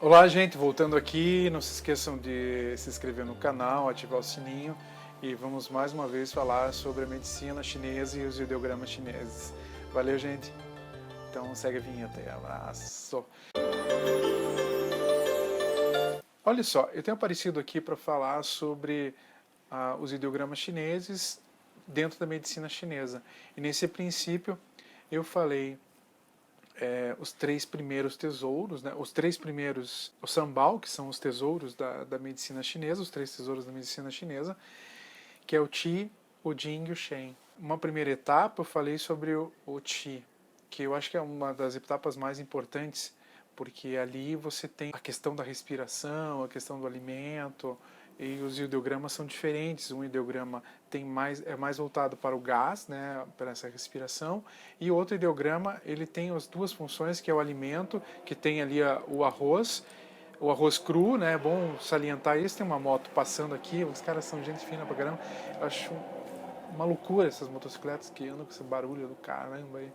Olá, gente, voltando aqui, não se esqueçam de se inscrever no canal, ativar o sininho e vamos mais uma vez falar sobre a medicina chinesa e os ideogramas chineses. Valeu, gente? Então segue a vinheta aí, abraço! Olha só, eu tenho aparecido aqui para falar sobre os ideogramas chineses dentro da medicina chinesa. E nesse princípio eu falei os três primeiros tesouros, né? Os três primeiros, o Sambao, que são os tesouros da medicina chinesa, os três tesouros da medicina chinesa, que é o Qi, o Jing e o Shen. Uma primeira etapa eu falei sobre o Qi, que eu acho que é uma das etapas mais importantes, porque ali você tem a questão da respiração, a questão do alimento, e os ideogramas são diferentes. Um ideograma é mais voltado para o gás, né, para essa respiração, e o outro ideograma ele tem as duas funções, que é o alimento, que tem ali o arroz cru, né, é bom salientar isso. Tem uma moto passando aqui, os caras são gente fina pra caramba. Eu acho uma loucura essas motocicletas que andam com esse barulho do caramba, é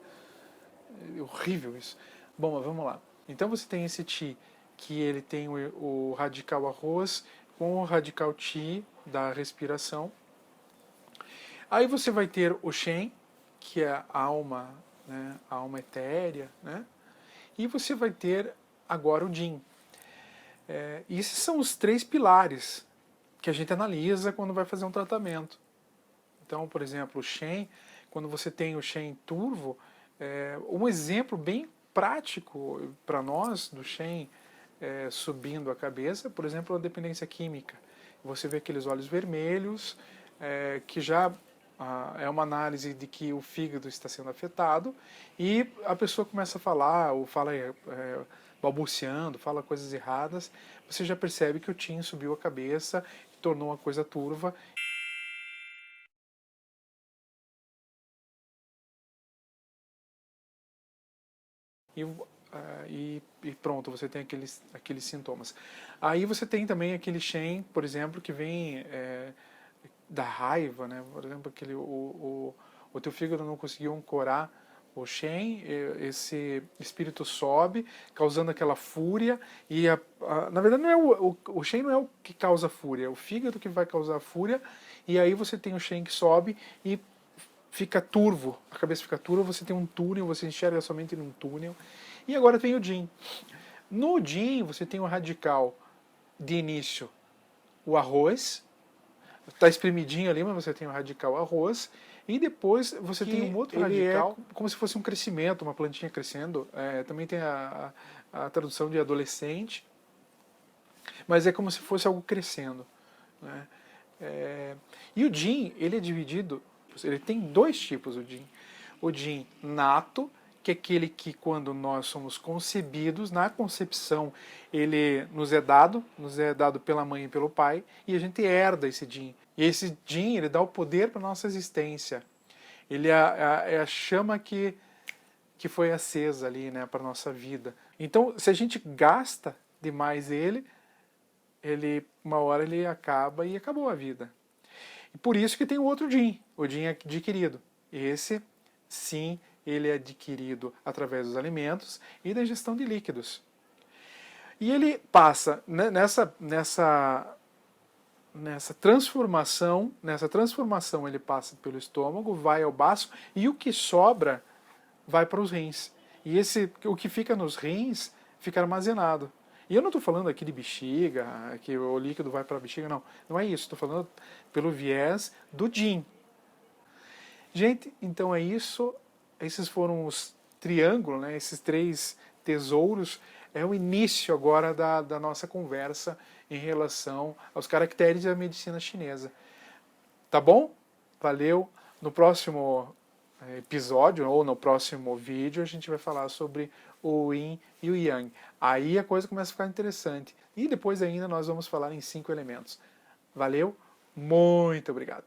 horrível isso. Bom, mas vamos lá. Então você tem esse Qi, que ele tem o radical arroz com o radical Qi da respiração. Aí você vai ter o Shen, que é a alma, né, a alma etérea, né? E você vai ter agora o Jin. E esses são os três pilares que a gente analisa quando vai fazer um tratamento. Então, por exemplo, o Shen, quando você tem o Shen turvo, um exemplo bem prático para nós do Shen subindo a cabeça, por exemplo, a dependência química. Você vê aqueles olhos vermelhos, que já é uma análise de que o fígado está sendo afetado, e a pessoa começa a falar, ou fala balbuciando, fala coisas erradas, você já percebe que o Qin subiu a cabeça, tornou a coisa turva. E pronto, você tem aqueles sintomas. Aí você tem também aquele Shen, por exemplo, que vem da raiva, né? Por exemplo, o teu fígado não conseguiu ancorar o Shen, esse espírito sobe, causando aquela fúria, e na verdade não é o Shen não é o que causa a fúria, é o fígado que vai causar a fúria, e aí você tem o Shen que sobe e fica turvo, a cabeça fica turva, você tem um túnel, você enxerga somente num túnel. E agora tem o Jin. No Jin você tem o radical de início, o arroz, está espremidinho ali, mas você tem o radical arroz, e depois você tem um outro radical, como se fosse um crescimento, uma plantinha crescendo. Também tem a tradução de adolescente, mas é como se fosse algo crescendo, né? E o Jin, ele é dividido, ele tem dois tipos, o Jin nato, que é aquele que quando nós somos concebidos, na concepção ele nos é dado pela mãe e pelo pai, e a gente herda esse Jin. E esse Jin, ele dá o poder para a nossa existência. Ele é a chama que foi acesa ali, né, para a nossa vida. Então, se a gente gasta demais uma hora ele acaba e acabou a vida. E por isso que tem o outro Jin, o Jin adquirido. Esse, sim, ele é adquirido através dos alimentos e da ingestão de líquidos. E ele passa nessa transformação ele passa pelo estômago, vai ao baço, e o que sobra vai para os rins. E o que fica nos rins fica armazenado. E eu não estou falando aqui de bexiga, que o líquido vai para a bexiga, não. Não é isso, estou falando pelo viés do Jin. Gente, então é isso. Esses foram os triângulos, né? Esses três tesouros. É o início agora da nossa conversa em relação aos caracteres da medicina chinesa. Tá bom? Valeu. No próximo episódio ou no próximo vídeo a gente vai falar sobre o Yin e o Yang. Aí a coisa começa a ficar interessante. E depois ainda nós vamos falar em 5 elementos. Valeu? Muito obrigado.